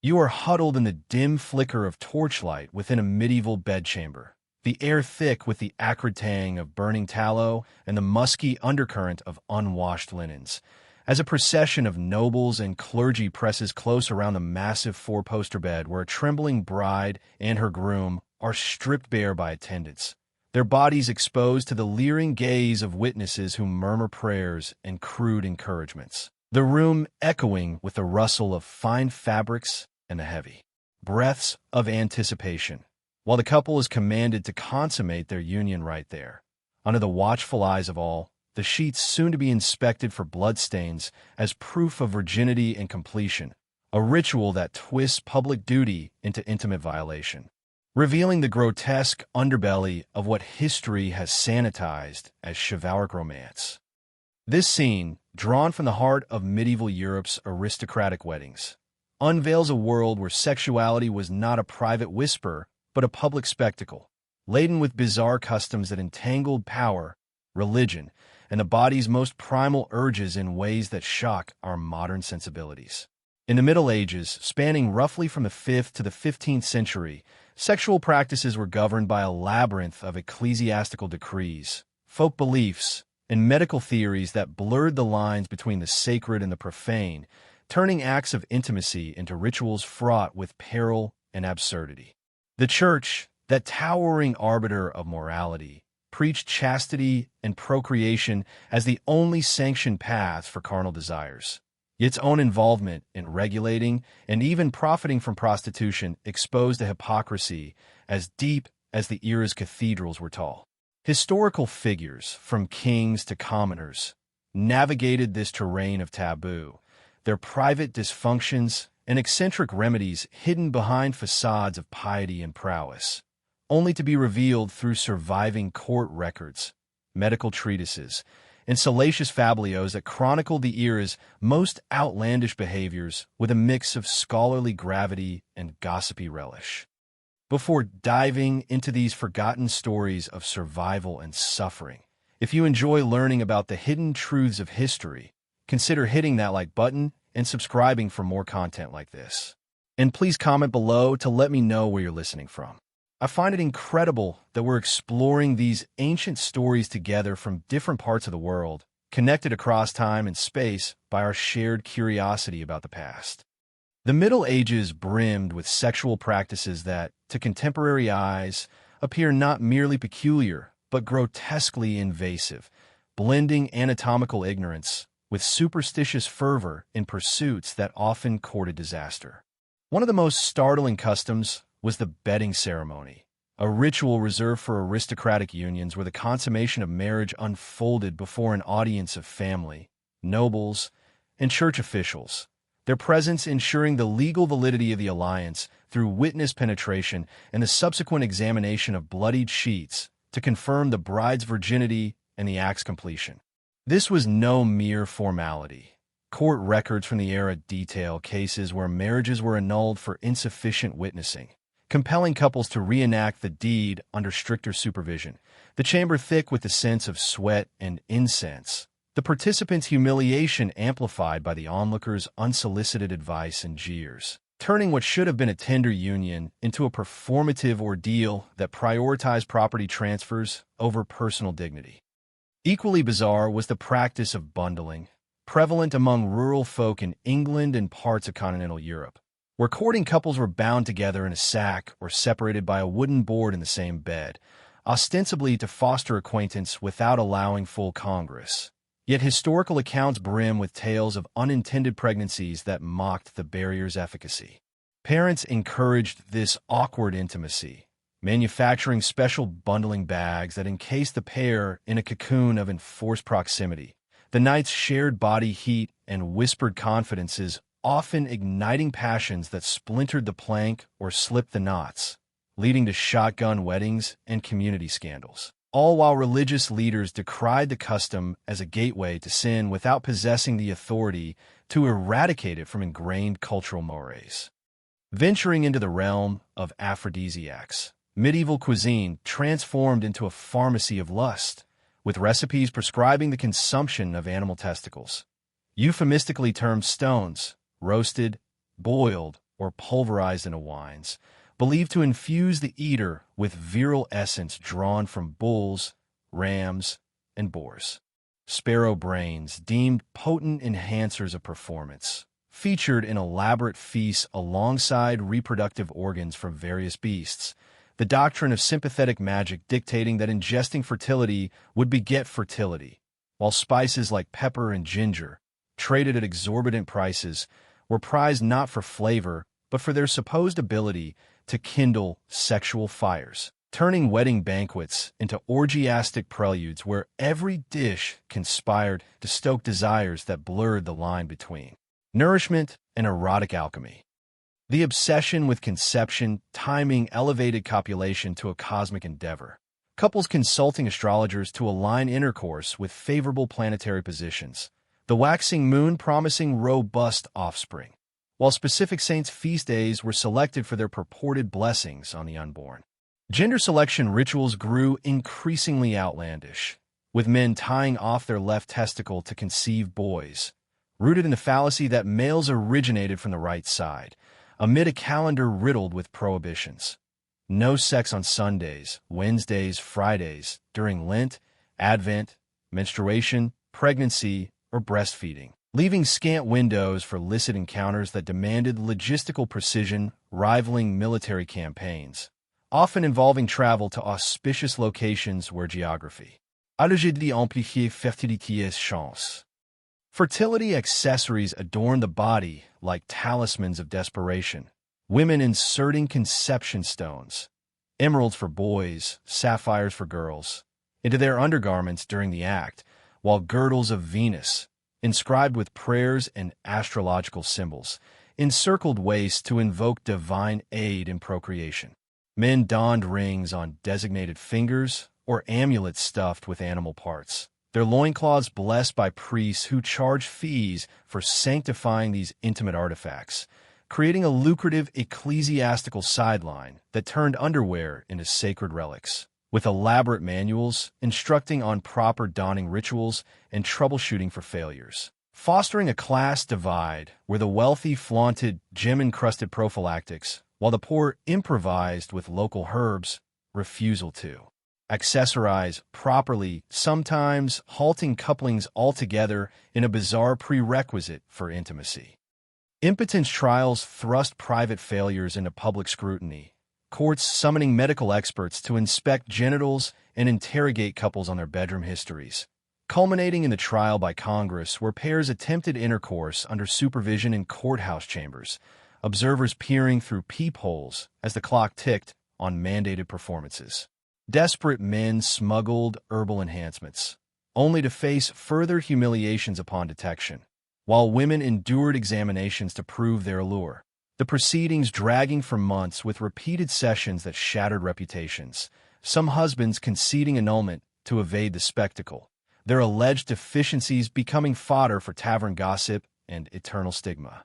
You are huddled in the dim flicker of torchlight within a medieval bedchamber, the air thick with the acrid tang of burning tallow and the musky undercurrent of unwashed linens. As a procession of nobles and clergy presses close around the massive four-poster bed where a trembling bride and her groom are stripped bare by attendants, their bodies exposed to the leering gaze of witnesses who murmur prayers and crude encouragements. The room echoing with the rustle of fine fabrics and the heavy breaths of anticipation, while the couple is commanded to consummate their union right there, under the watchful eyes of all, the sheets soon to be inspected for bloodstains as proof of virginity and completion, a ritual that twists public duty into intimate violation, revealing the grotesque underbelly of what history has sanitized as chivalric romance. This scene, drawn from the heart of medieval Europe's aristocratic weddings, unveils a world where sexuality was not a private whisper, but a public spectacle, laden with bizarre customs that entangled power, religion, and the body's most primal urges in ways that shock our modern sensibilities. In the Middle Ages, spanning roughly from the 5th to the 15th century, sexual practices were governed by a labyrinth of ecclesiastical decrees, folk beliefs, and medical theories that blurred the lines between the sacred and the profane, turning acts of intimacy into rituals fraught with peril and absurdity. The Church, that towering arbiter of morality, preached chastity and procreation as the only sanctioned paths for carnal desires. Its own involvement in regulating and even profiting from prostitution exposed a hypocrisy as deep as the era's cathedrals were tall. Historical figures, from kings to commoners, navigated this terrain of taboo, their private dysfunctions and eccentric remedies hidden behind facades of piety and prowess, only to be revealed through surviving court records, medical treatises, and salacious fabliaux that chronicled the era's most outlandish behaviors with a mix of scholarly gravity and gossipy relish. Before diving into these forgotten stories of survival and suffering, if you enjoy learning about the hidden truths of history, consider hitting that like button and subscribing for more content like this. And please comment below to let me know where you're listening from. I find it incredible that we're exploring these ancient stories together from different parts of the world, connected across time and space by our shared curiosity about the past. The Middle Ages brimmed with sexual practices that, to contemporary eyes, appear not merely peculiar, but grotesquely invasive, blending anatomical ignorance with superstitious fervor in pursuits that often courted disaster. One of the most startling customs was the bedding ceremony, a ritual reserved for aristocratic unions where the consummation of marriage unfolded before an audience of family, nobles, and church officials, their presence ensuring the legal validity of the alliance through witness penetration and the subsequent examination of bloodied sheets to confirm the bride's virginity and the act's completion. This was no mere formality. Court records from the era detail cases where marriages were annulled for insufficient witnessing, compelling couples to reenact the deed under stricter supervision, the chamber thick with the sense of sweat and incense, the participants' humiliation amplified by the onlookers' unsolicited advice and jeers, turning what should have been a tender union into a performative ordeal that prioritized property transfers over personal dignity. Equally bizarre was the practice of bundling, prevalent among rural folk in England and parts of continental Europe, where courting couples were bound together in a sack or separated by a wooden board in the same bed, ostensibly to foster acquaintance without allowing full congress. Yet historical accounts brim with tales of unintended pregnancies that mocked the barrier's efficacy. Parents encouraged this awkward intimacy, manufacturing special bundling bags that encased the pair in a cocoon of enforced proximity. The night's shared body heat and whispered confidences often igniting passions that splintered the plank or slipped the knots, leading to shotgun weddings and community scandals. All while religious leaders decried the custom as a gateway to sin without possessing the authority to eradicate it from ingrained cultural mores. Venturing into the realm of aphrodisiacs, medieval cuisine transformed into a pharmacy of lust, with recipes prescribing the consumption of animal testicles, euphemistically termed stones, roasted, boiled, or pulverized into wines, believed to infuse the eater with virile essence drawn from bulls, rams, and boars. Sparrow brains, deemed potent enhancers of performance, featured in elaborate feasts alongside reproductive organs from various beasts, the doctrine of sympathetic magic dictating that ingesting fertility would beget fertility, while spices like pepper and ginger, traded at exorbitant prices, were prized not for flavor, but for their supposed ability to kindle sexual fires, turning wedding banquets into orgiastic preludes where every dish conspired to stoke desires that blurred the line between nourishment and erotic alchemy. The obsession with conception, timing elevated copulation to a cosmic endeavor. Couples consulting astrologers to align intercourse with favorable planetary positions, the waxing moon promising robust offspring, while specific saints' feast days were selected for their purported blessings on the unborn. Gender selection rituals grew increasingly outlandish, with men tying off their left testicle to conceive boys, rooted in the fallacy that males originated from the right side, amid a calendar riddled with prohibitions. No sex on Sundays, Wednesdays, Fridays, during Lent, Advent, menstruation, pregnancy, or breastfeeding, leaving scant windows for illicit encounters that demanded logistical precision rivaling military campaigns, often involving travel to auspicious locations where geography allège d'amplifier fertilité's chance. Fertility accessories adorned the body like talismans of desperation, women inserting conception stones, emeralds for boys, sapphires for girls, into their undergarments during the act, while girdles of Venus, inscribed with prayers and astrological symbols, encircled waists to invoke divine aid in procreation. Men donned rings on designated fingers or amulets stuffed with animal parts, their loincloths blessed by priests who charge fees for sanctifying these intimate artifacts, creating a lucrative ecclesiastical sideline that turned underwear into sacred relics, with elaborate manuals instructing on proper donning rituals and troubleshooting for failures, fostering a class divide where the wealthy flaunted gem-encrusted prophylactics, while the poor improvised with local herbs, refusal to accessorize properly, sometimes halting couplings altogether in a bizarre prerequisite for intimacy. Impotence trials thrust private failures into public scrutiny, courts summoning medical experts to inspect genitals and interrogate couples on their bedroom histories, culminating in the trial by Congress where pairs attempted intercourse under supervision in courthouse chambers, observers peering through peepholes as the clock ticked on mandated performances. Desperate men smuggled herbal enhancements, only to face further humiliations upon detection, while women endured examinations to prove their allure, the proceedings dragging for months with repeated sessions that shattered reputations, some husbands conceding annulment to evade the spectacle, their alleged deficiencies becoming fodder for tavern gossip and eternal stigma.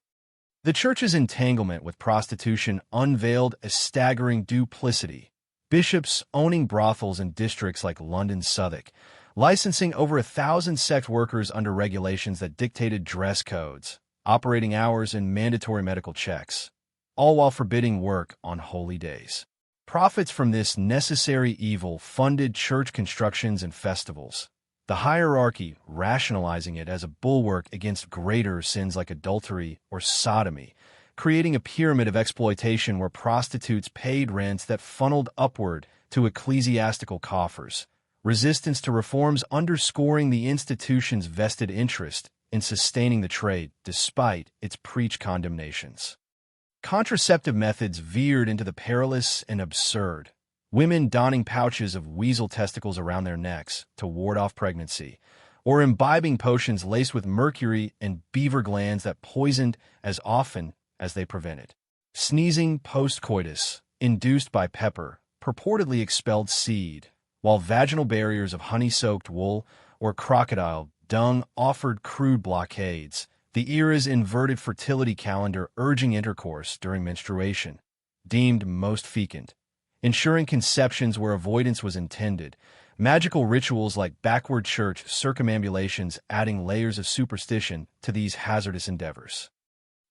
The church's entanglement with prostitution unveiled a staggering duplicity. Bishops owning brothels in districts like London Southwark, licensing over 1,000 sex workers under regulations that dictated dress codes, operating hours, and mandatory medical checks, all while forbidding work on holy days. Profits from this necessary evil funded church constructions and festivals, the hierarchy rationalizing it as a bulwark against greater sins like adultery or sodomy, creating a pyramid of exploitation where prostitutes paid rents that funneled upward to ecclesiastical coffers, resistance to reforms underscoring the institution's vested interest in sustaining the trade despite its preached condemnations. Contraceptive methods veered into the perilous and absurd, women donning pouches of weasel testicles around their necks to ward off pregnancy, or imbibing potions laced with mercury and beaver glands that poisoned as often as they prevented. Sneezing post-coitus, induced by pepper, purportedly expelled seed, while vaginal barriers of honey-soaked wool or crocodile dung offered crude blockades, the era's inverted fertility calendar urging intercourse during menstruation, deemed most fecund, ensuring conceptions where avoidance was intended, magical rituals like backward church circumambulations adding layers of superstition to these hazardous endeavors.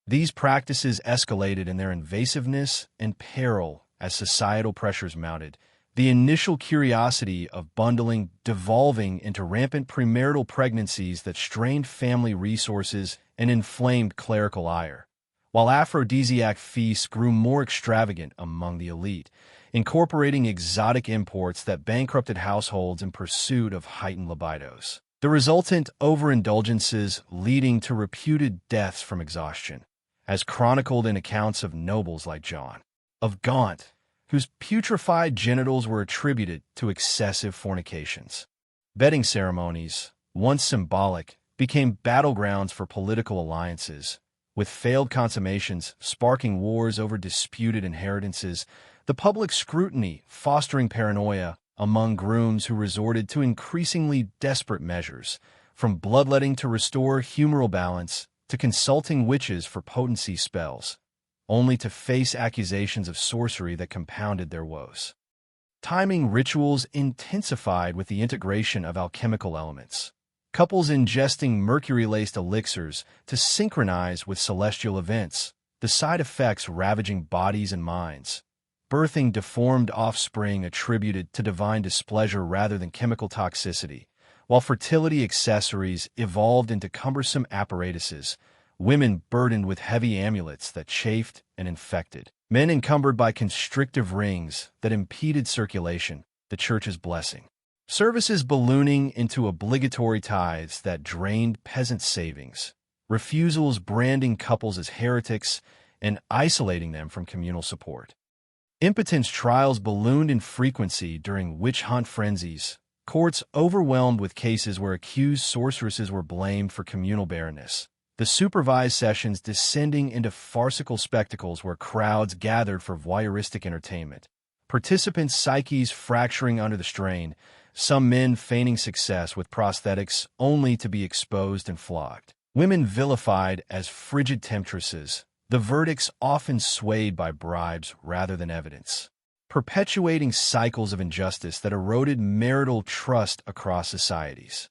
These practices escalated in their invasiveness and peril as societal pressures mounted, the initial curiosity of bundling devolving into rampant premarital pregnancies that strained family resources and inflamed clerical ire. While aphrodisiac feasts grew more extravagant among the elite, incorporating exotic imports that bankrupted households in pursuit of heightened libidos. The resultant overindulgences leading to reputed deaths from exhaustion, as chronicled in accounts of nobles like John of Gaunt, whose putrefied genitals were attributed to excessive fornications. Bedding ceremonies, once symbolic, became battlegrounds for political alliances, with failed consummations sparking wars over disputed inheritances, the public scrutiny fostering paranoia among grooms who resorted to increasingly desperate measures, from bloodletting to restore humoral balance to consulting witches for potency spells, only to face accusations of sorcery that compounded their woes. Timing rituals intensified with the integration of alchemical elements, couples ingesting mercury-laced elixirs to synchronize with celestial events, the side effects ravaging bodies and minds, birthing deformed offspring attributed to divine displeasure rather than chemical toxicity, while fertility accessories evolved into cumbersome apparatuses, women burdened with heavy amulets that chafed and infected, men encumbered by constrictive rings that impeded circulation, the church's blessing. Services ballooning into obligatory tithes that drained peasant savings, refusals branding couples as heretics and isolating them from communal support. Impotence trials ballooned in frequency during witch hunt frenzies, courts overwhelmed with cases where accused sorceresses were blamed for communal barrenness, the supervised sessions descending into farcical spectacles where crowds gathered for voyeuristic entertainment, participants' psyches fracturing under the strain, some men feigning success with prosthetics only to be exposed and flogged, women vilified as frigid temptresses, the verdicts often swayed by bribes rather than evidence, perpetuating cycles of injustice that eroded marital trust across societies.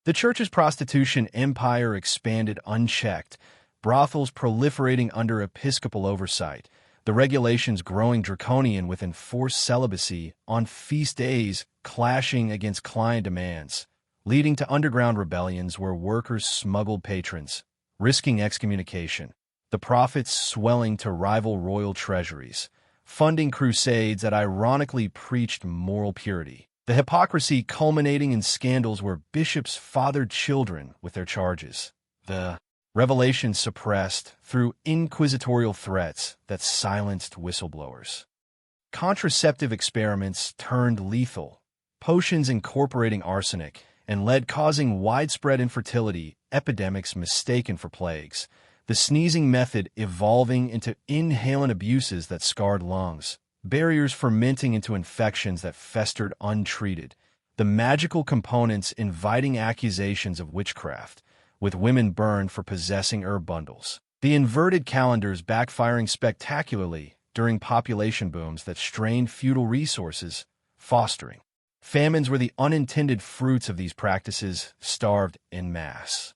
The church's prostitution empire expanded unchecked, brothels proliferating under episcopal oversight, the regulations growing draconian with enforced celibacy on feast days clashing against client demands, leading to underground rebellions where workers smuggled patrons, risking excommunication, the profits swelling to rival royal treasuries, funding crusades that ironically preached moral purity, the hypocrisy culminating in scandals where bishops fathered children with their charges, the revelations suppressed through inquisitorial threats that silenced whistleblowers. Contraceptive experiments turned lethal, potions incorporating arsenic and lead causing widespread infertility, epidemics mistaken for plagues, the sneezing method evolving into inhalant abuses that scarred lungs, barriers fermenting into infections that festered untreated, the magical components inviting accusations of witchcraft, with women burned for possessing herb bundles, the inverted calendars backfiring spectacularly during population booms that strained feudal resources, fostering famines where the unintended fruits of these practices starved en masse.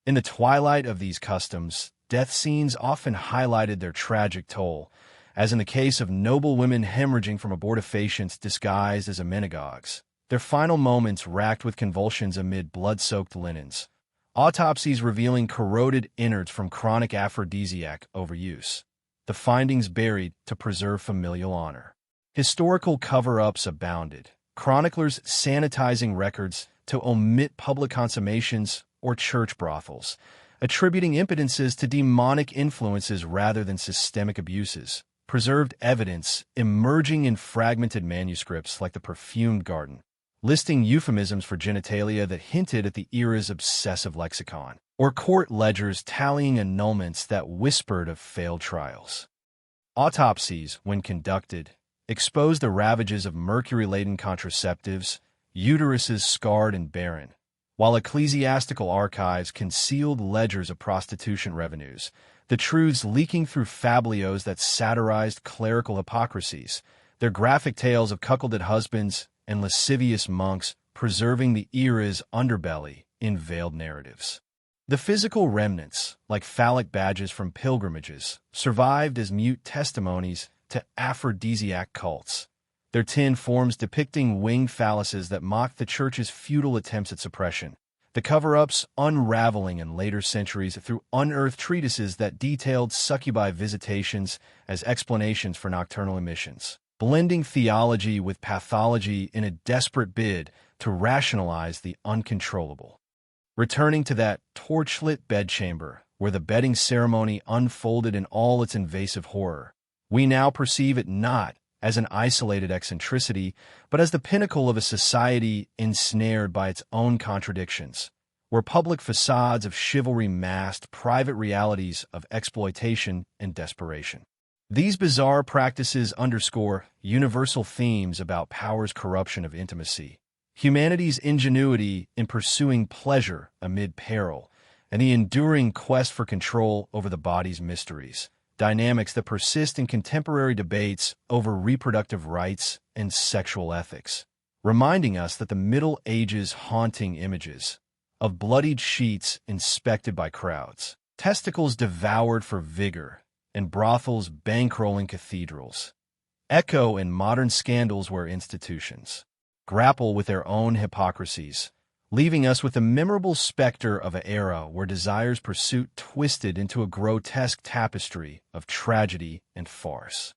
In the twilight of these customs, death scenes often highlighted their tragic toll, as in the case of noble women hemorrhaging from abortifacients disguised as amenagogues, their final moments racked with convulsions amid blood-soaked linens, autopsies revealing corroded innards from chronic aphrodisiac overuse, the findings buried to preserve familial honor. Historical cover-ups abounded, chroniclers sanitizing records to omit public consummations or church brothels, attributing impotences to demonic influences rather than systemic abuses, preserved evidence emerging in fragmented manuscripts like the Perfumed Garden, listing euphemisms for genitalia that hinted at the era's obsessive lexicon, or court ledgers tallying annulments that whispered of failed trials. Autopsies, when conducted, exposed the ravages of mercury-laden contraceptives, uteruses scarred and barren, while ecclesiastical archives concealed ledgers of prostitution revenues, the truths leaking through fablios that satirized clerical hypocrisies, their graphic tales of cuckolded husbands and lascivious monks preserving the era's underbelly in veiled narratives. The physical remnants, like phallic badges from pilgrimages, survived as mute testimonies to aphrodisiac cults, their tin forms depicting winged phalluses that mocked the church's futile attempts at suppression. The cover-ups unraveling in later centuries through unearthed treatises that detailed succubi visitations as explanations for nocturnal emissions, blending theology with pathology in a desperate bid to rationalize the uncontrollable. Returning to that torchlit bedchamber, where the bedding ceremony unfolded in all its invasive horror, we now perceive it not as an isolated eccentricity, but as the pinnacle of a society ensnared by its own contradictions, where public facades of chivalry masked private realities of exploitation and desperation. These bizarre practices underscore universal themes about power's corruption of intimacy, humanity's ingenuity in pursuing pleasure amid peril, and the enduring quest for control over the body's mysteries, dynamics that persist in contemporary debates over reproductive rights and sexual ethics, reminding us that the Middle Ages' haunting images of bloodied sheets inspected by crowds, testicles devoured for vigor, and brothels bankrolling cathedrals echo in modern scandals where institutions grapple with their own hypocrisies, leaving us with a memorable specter of an era where desire's pursuit twisted into a grotesque tapestry of tragedy and farce.